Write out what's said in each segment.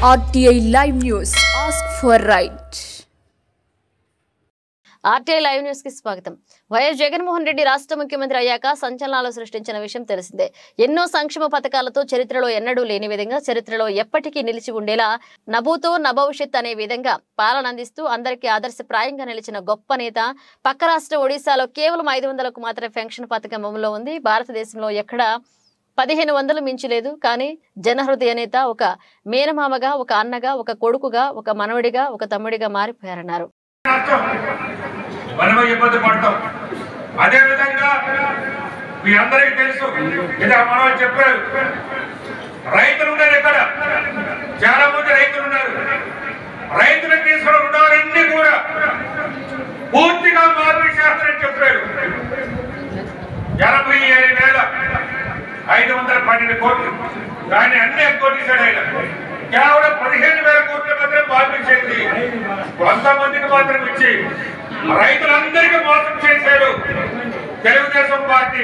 RTI Live News. Ask for right. RTI Live News की स्वागतम. YS Jaganmohan Reddy రాష్ట్ర ముఖ్యమంత్రి అయ్యాక సంచలనాలు సృష్టించిన విషయం తెలిసిందే. ఎన్నో సంక్షేమ పథకాలతో చరిత్రలో ఎన్నడూ లేని విధంగా చరిత్రలో ఎప్పటికీ నిలిచి ఉండేలా నభూతో నభవిష్యత్ అనే విధంగా పాలన అందిస్తూ అందరికీ ఆదర్శప్రాయంగా నిలిచిన గొప్ప నేత. పక్క రాష్ట్ర ఒడిశాలో కేవలం 500కు మాత్రమే పెన్షన్ పథకం అమలులో ఉంది. భారతదేశంలో ఎక్కడ 1500 మించి లేదు. కానీ జనహృదయ నేత ఒక మేనమామగా, ఒక అన్నగా, ఒక కొడుకుగా, ఒక మనవడిగా, ఒక తమ్ముడిగా మారిపోయారన్నారు. మనమే ఇబ్బంది పడతాం. అదే విధంగా మీ అందరికీ తెలుసు, ఇది మనం చెప్పారు, రైతులు ఉన్నారు. ఇక్కడ చాలా మంది రైతులు ఉన్నారు. రైతులు తీసుకున్న రుణాలన్నీ కూడా పూర్తిగా మార్పు చేస్తారని చెప్పారు. 87,512 కోట్లు, కానీ అన్ని కొట్టేశాడు ఆయన. కేవలం 15,000 కోట్ల మాత్రం మార్పు చేసి కొంతమందికి మాత్రం ఇచ్చి రైతులందరికీ మోసం చేశారు తెలుగుదేశం పార్టీ.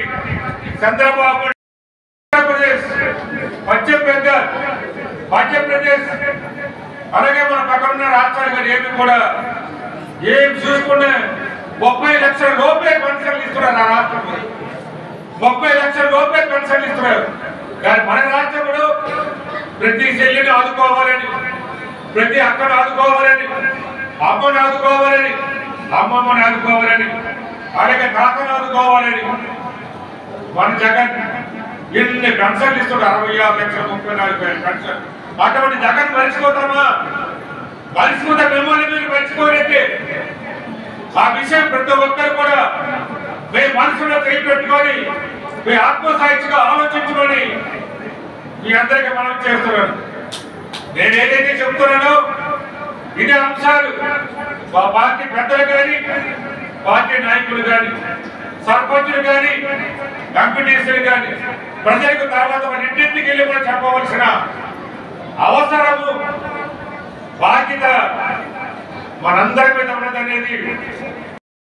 చంద్రబాబు ఆంధ్రప్రదేశ్, పశ్చిమ బెంగాల్, మధ్యప్రదేశ్, అలాగే మన పక్కన ఉన్న రాష్ట్రాలు కానీ ఏమి కూడా ఏం చూసుకునే 30 లక్షల లోపే పెన్షన్లు ఇస్తున్నారు. ఆ రాష్ట్రంలో 30 లక్షల లోపే పెన్షన్లు ఇస్తున్నారు. కానీ మన రాష్ట్రంలో ప్రతి చెల్లిని ఆదుకోవాలని, ప్రతి అక్కను ఆదుకోవాలని, అమ్మను ఆదుకోవాలని, అమ్మమ్మని ఆదుకోవాలని, అలాగే తాతను ఆదుకోవాలని మన జగన్ ఎన్ని పెన్షన్లు ఇస్తున్నాడు. 66,34,000 పెన్షన్. అటువంటి జగన్ మర్చిపోతామా? మర్చిపోతే మిమ్మల్ని మీరు మర్చిపోలేకే. ఆ విషయం ప్రతి ఒక్కరు కూడా మీ మనసులో పెట్టుకొని, మీ ఆత్మసాక్షిగా ఆలోచించుకొని మీ అందరికీ మనం చేస్తున్నాను. నేను ఏదైతే చెప్తున్నానో ఇదే అంశాలు మా పార్టీ పెద్దలు కానీ, పార్టీ నాయకులు కానీ, సర్పంచులు కానీ, ఎంపీటీసీలు కానీ ప్రజలకు తర్వాత మన ఇంటింటికి వెళ్ళి కూడా చెప్పవలసిన అవసరము, బాధ్యత మనందరి మీద ఉన్నదనేది